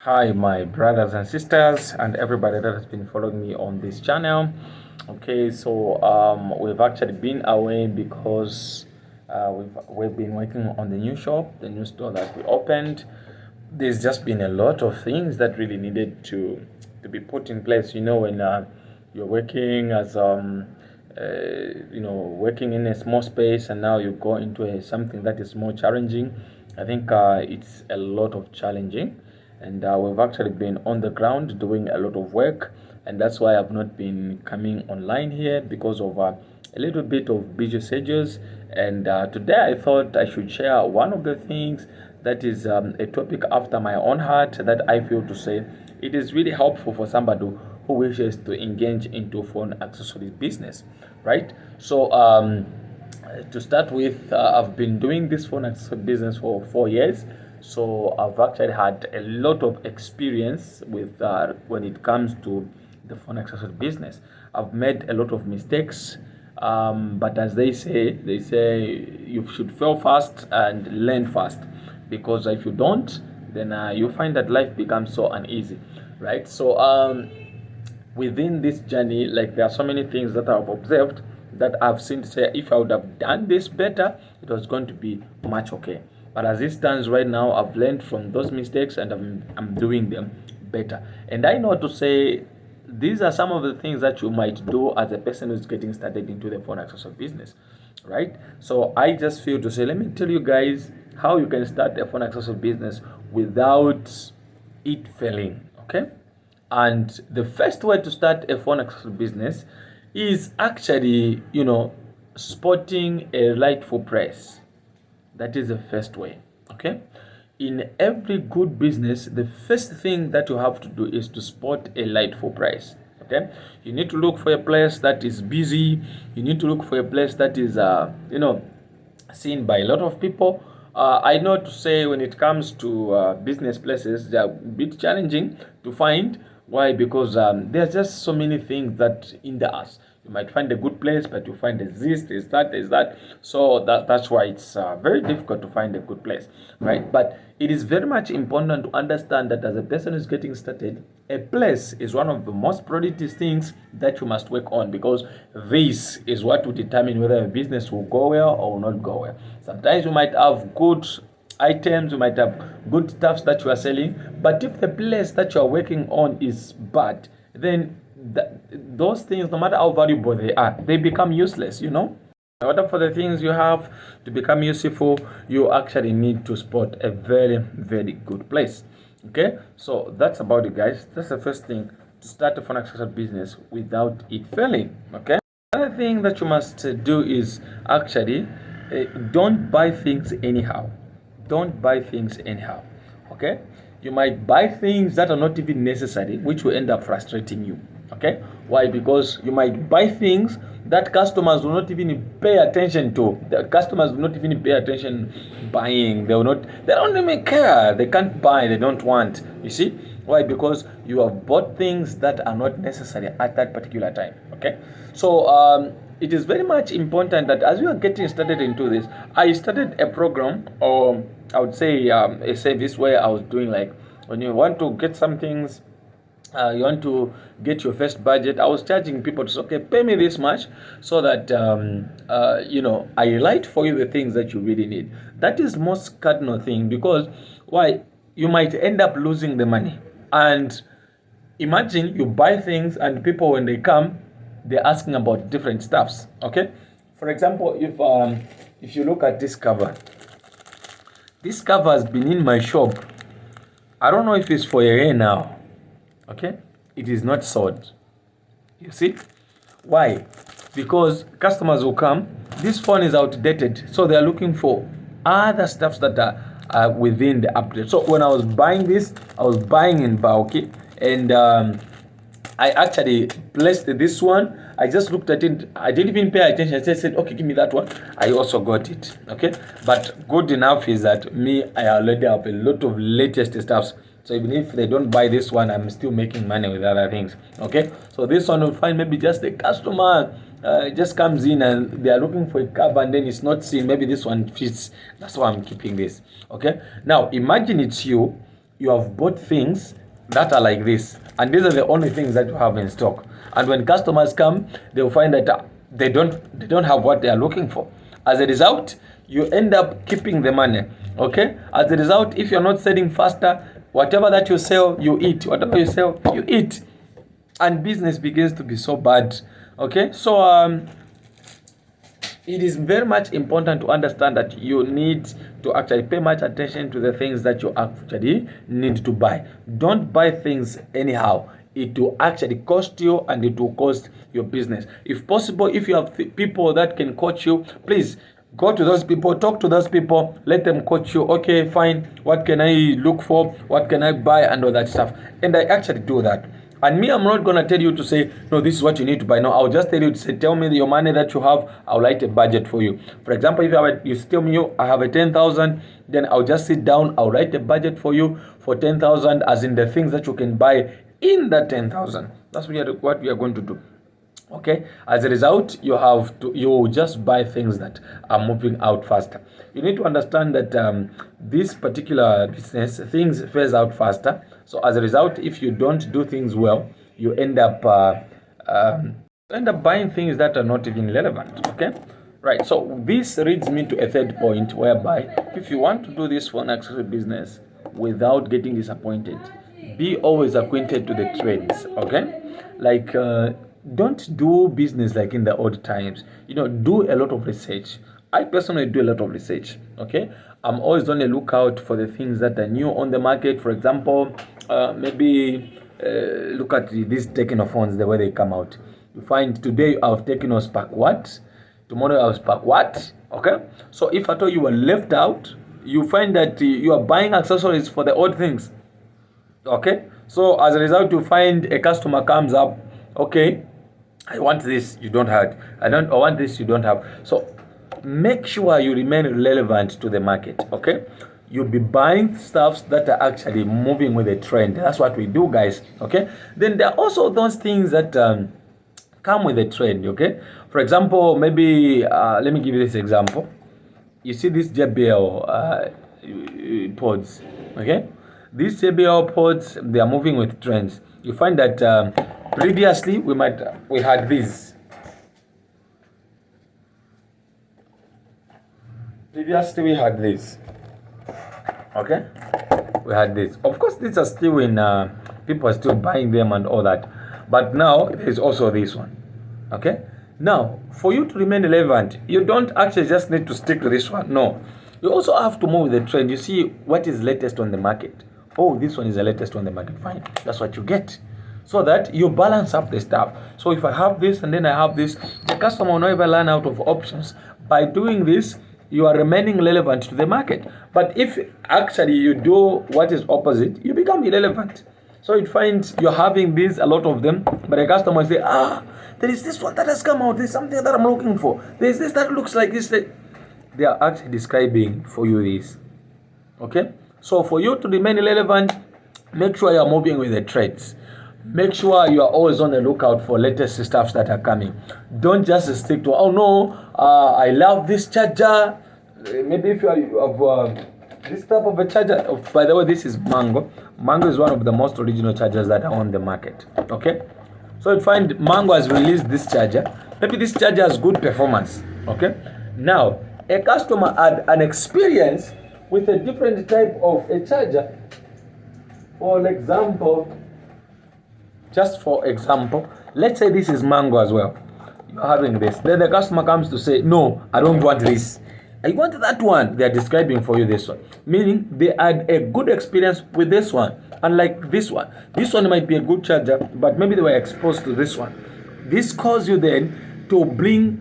Hi, my brothers and sisters, and everybody that has been following me on this channel. Okay, so we've actually been away because we've been working on the new shop, the new store that we opened. There's just been a lot of things that really needed to be put in place. When you're working as working in a small space, and now you go into something that is more challenging. I think it's a lot of challenging, and we've actually been on the ground doing a lot of work, and that's why I've not been coming online here because of a little bit of busy schedules. And today I thought I should share one of the things that is a topic after my own heart, that I feel to say it is really helpful for somebody who wishes to engage into phone accessories business, right? So to start with, I've been doing this phone accessory business for 4 years. So I've actually had a lot of experience with when it comes to the phone accessory business. I've made a lot of mistakes, but as they say you should fail fast and learn fast, because if you don't, then you find that life becomes so uneasy, right? So within this journey, like, there are so many things that I've observed that I've seen to say, if I would have done this better, it was going to be much okay. But as it stands right now, I've learned from those mistakes, and I'm doing them better. And I know to say these are some of the things that you might do as a person who's getting started into the phone accessory business, right? So I just feel to say, let me tell you guys how you can start a phone accessory business without it failing, okay? And the first way to start a phone accessory business is actually, spotting a rightful price. That is the first way, okay? In every good business, the first thing that you have to do is to spot a rightful price, okay? You need to look for a place that is busy. You need to look for a place that is, seen by a lot of people. I know to say, when it comes to business places, they are a bit challenging to find. Why? Because there's just so many things that hinder us. You might find a good place, but you find there's that. So that's why it's very difficult to find a good place, right? But it is very much important to understand that as a person who's getting started, a place is one of the most priority things that you must work on, because this is what will determine whether a business will go well or will not go well. Sometimes you might have good items, you might have good stuffs that you are selling, but if the place that you are working on is bad, then those things, no matter how valuable they are, they become useless. In order for the things you have to become useful, you actually need to spot a very, very good place. Okay, so that's about it, guys. That's the first thing, to start a phone accessory business without it failing. Okay, another thing that you must do is actually don't buy things anyhow. Don't buy things anyhow. Okay, you might buy things that are not even necessary, which will end up frustrating you. Okay, why? Because you might buy things that customers will not even pay attention to. The customers will not even pay attention buying. They don't even care. They can't buy, they don't want. You see? Why? Because you have bought things that are not necessary at that particular time. Okay, so it is very much important that as you are getting started into this, I started a program, or I would say a service, where I was doing, like, when you want to get some things, you want to get your first budget, I was charging people to say, okay, pay me this much, so that I write for you the things that you really need. That is most cardinal thing, because why? You might end up losing the money. And imagine you buy things, and people, when they come, they're asking about different stuffs. Okay, for example, if you look at this cover, this cover has been in my shop, I don't know if it's for a year now. Okay, it is not sold. You see? Why? Because customers will come, this phone is outdated, so they are looking for other stuffs that are within the update. So when I was buying this, I was buying in bulk, and I actually placed this one. I just looked at it. I didn't even pay attention. I just said, okay, give me that one. I also got it. Okay, but good enough is that I already have a lot of latest stuffs. So even if they don't buy this one, I'm still making money with other things. Okay, so this one will find maybe just a customer just comes in and they are looking for a cover, and then it's not seen. Maybe this one fits. That's why I'm keeping this. Okay, now imagine it's you. you have bought things that are like this, and these are the only things that you have in stock. And when customers come, they'll find that they don't have what they are looking for. As a result, you end up keeping the money. Okay. As a result, if you're not selling faster, whatever that you sell, you eat. Whatever you sell, you eat, and business begins to be so bad. Okay. So it is very much important to understand that you need to actually pay much attention to the things that you actually need to buy. Don't buy things anyhow. It will actually cost you, and it will cost your business. If possible, if you have people that can coach you, please go to those people, talk to those people, let them coach you. Okay, fine, what can I look for, what can I buy, and all that stuff. And I actually do that. And me, I'm not going to tell you to say, no, this is what you need to buy. No, I'll just tell you to say, tell me your money that you have. I'll write a budget for you. For example, if you tell me I have a 10,000, then I'll just sit down. I'll write a budget for you for 10,000, as in the things that you can buy in that 10,000. That's what we are going to do. Okay. As a result, you just buy things that are moving out faster. You need to understand that this particular business, things phase out faster. So as a result, if you don't do things well, you end up buying things that are not even relevant. Okay. Right. So this leads me to a third point, whereby if you want to do this phone accessory business without getting disappointed, be always acquainted to the trends. Okay. Like don't do business like in the old times. Do a lot of research. I personally do a lot of research. Okay. I'm always on the lookout for the things that are new on the market. For example, maybe look at these Techno phones, the way they come out. You find today you have Techno Spark what, tomorrow you have Spark what. Okay. So if at all you were left out, you find that you are buying accessories for the old things. Okay. So as a result, you find a customer comes up. Okay, I want this, you don't have. I want this, you don't have. So make sure you remain relevant to the market. Okay, you'll be buying stuffs that are actually moving with the trend. That's what we do, guys. Okay, then there are also those things that come with the trend. Okay, for example, maybe let me give you this example. You see this JBL pods. Okay, these JBL pods, they are moving with trends. You find that previously we had these. Previously we had this. Okay, we had this. Of course, these are still in. People are still buying them and all that. But now there's also this one. Okay. Now, for you to remain relevant, you don't actually just need to stick to this one. No, you also have to move with the trend. You see what is latest on the market. Oh, this one is the latest on the market. Fine, that's what you get. So that you balance up the stuff. So if I have this and then I have this, the customer will never run out of options. By doing this, you are remaining relevant to the market. But if actually you do what is opposite, you become irrelevant. So it finds you're having these, a lot of them, but the customer say, there is this one that has come out. There's something that I'm looking for. There's this that looks like this. They are actually describing for you this. Okay? So for you to remain relevant, make sure you're moving with the trends. Make sure you are always on the lookout for latest stuff that are coming. Don't just stick to, I love this charger. Maybe if you have this type of a charger. By the way, this is Mango. Mango is one of the most original chargers that are on the market. Okay? So you find Mango has released this charger. Maybe this charger has good performance. Okay? Now, a customer had an experience with a different type of a charger. For example, let's say this is Mango as well. You're having this. Then the customer comes to say, no, I don't want this. I want that one. They are describing for you this one. Meaning they had a good experience with this one. Unlike this one. This one might be a good charger, but maybe they were exposed to this one. This calls you then to bring,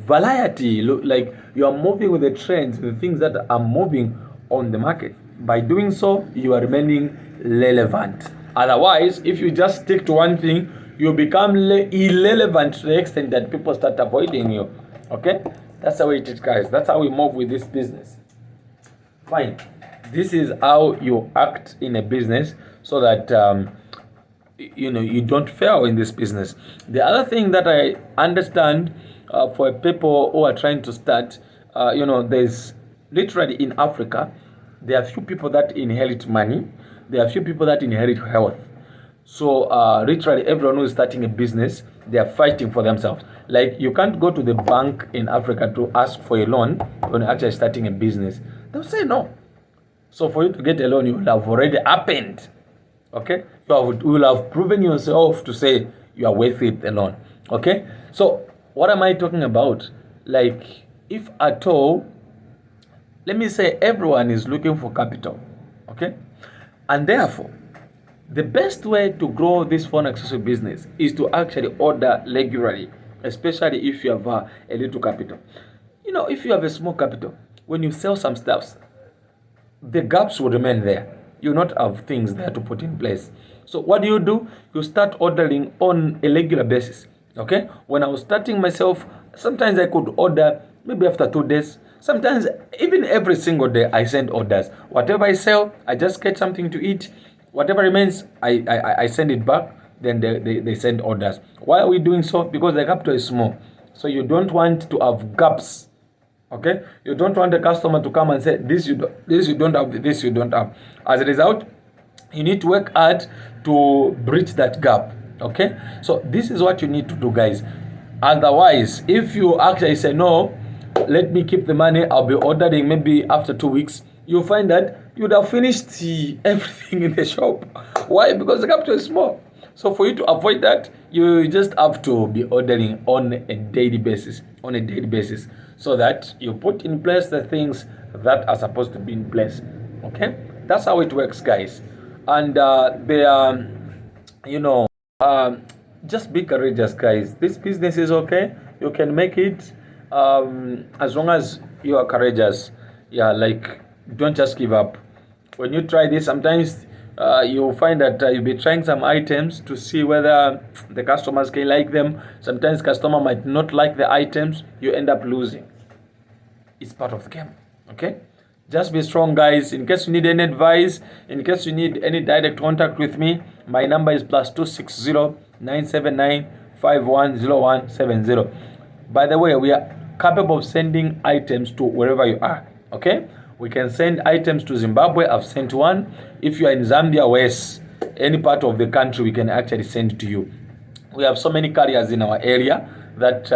variety. Like you are moving with the trends, the things that are moving on the market. By doing so, you are remaining relevant. Otherwise, if you just stick to one thing, you become irrelevant to the extent that people start avoiding you. Okay? That's how it is, guys. That's how we move with this business. Fine. This is how you act in a business so that you don't fail in this business. The other thing that I understand for people who are trying to start, there's literally in Africa, there are few people that inherit money. there are few people that inherit wealth. So literally everyone who is starting a business, they are fighting for themselves. Like you can't go to the bank in Africa to ask for a loan when you're actually starting a business. They'll say no. So for you to get a loan, you will have already happened. Okay? You will have proven yourself to say you are worth it alone. Okay? So what am I talking about? Like if at all, let me say everyone is looking for capital. Okay? And therefore, the best way to grow this phone accessory business is to actually order regularly, especially if you have a little capital. If you have a small capital, when you sell some stuffs, the gaps will remain there. You not have things there to put in place. So what do? You start ordering on a regular basis. Okay? When I was starting myself, sometimes I could order maybe after 2 days. Sometimes even every single day I send orders. Whatever I sell, I just get something to eat. Whatever remains, I send it back. Then they send orders. Why are we doing so? Because the capital is small. So you don't want to have gaps. Okay, you don't want the customer to come and say this you don't have, this you don't have. As a result, you need to work hard to bridge that gap. Okay, so this is what you need to do, guys. Otherwise, if you actually say no, let me keep the money, I'll be ordering maybe after 2 weeks, you'll find that you would have finished everything in the shop. Why? Because the capital is small. So for you to avoid that, you just have to be ordering on a daily basis, so that you put in place the things that are supposed to be in place. Okay, that's how it works, guys. And just be courageous, guys. This business is okay. You can make it as long as you are courageous. Yeah, like don't just give up. When you try this, sometimes you'll find that you'll be trying some items to see whether the customers can like them. Sometimes customer might not like the items. You end up losing. It's part of the game. Okay, just be strong, guys. In case you need any advice, in case you need any direct contact with me, my number is +260 979 510170. By the way, we are capable of sending items to wherever you are. Okay, we can send items to Zimbabwe. I've sent one. If you are in Zambia, West, any part of the country, we can actually send to you. We have so many carriers in our area that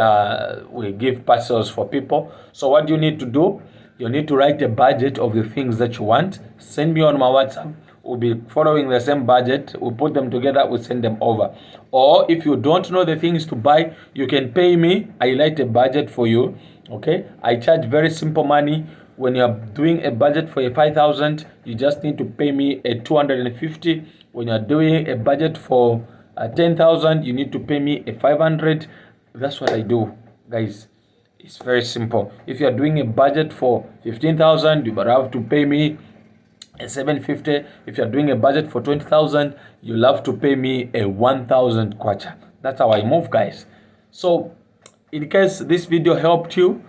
we give parcels for people. So what you need to do, you need to write a budget of the things that you want. Send me on my WhatsApp. We'll be following the same budget. We'll put them together. We'll send them over. Or if you don't know the things to buy, you can pay me. I write a budget for you. Okay, I charge very simple money. When you're doing a budget for a 5,000, you just need to pay me a 250. When you're doing a budget for 10,000, you need to pay me a 500. That's what I do, guys. It's very simple. If you're doing a budget for 15,000, you will have to pay me a 750. If you're doing a budget for 20,000, you'll have to pay me a 1,000 kwacha. That's how I move, guys. So in case this video helped you,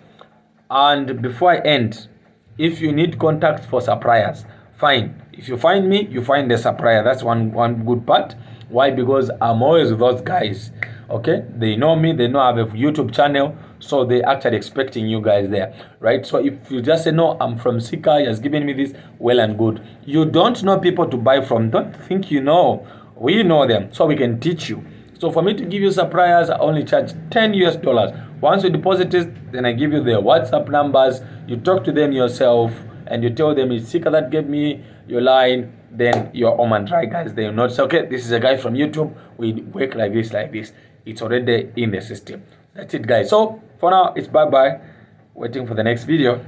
and before I end, if you need contact for suppliers, fine. If you find me, you find the supplier. That's one good part. Why? Because I'm always with those guys. Okay, they know me, they know I have a YouTube channel, so they actually expecting you guys there, right? So if you just say no, I'm from SIKA, he has given me this, well and good. You don't know people to buy from, don't think you know. We know them, so we can teach you. So for me to give you suppliers, I only charge $10 US. Once you deposit it, then I give you their WhatsApp numbers. You talk to them yourself and you tell them it's SIKA that gave me your line. Then you're home and dry, guys. They will not say, okay, this is a guy from YouTube. We work like this, like this. It's already in the system. That's it, guys. So for now, it's bye-bye. Waiting for the next video.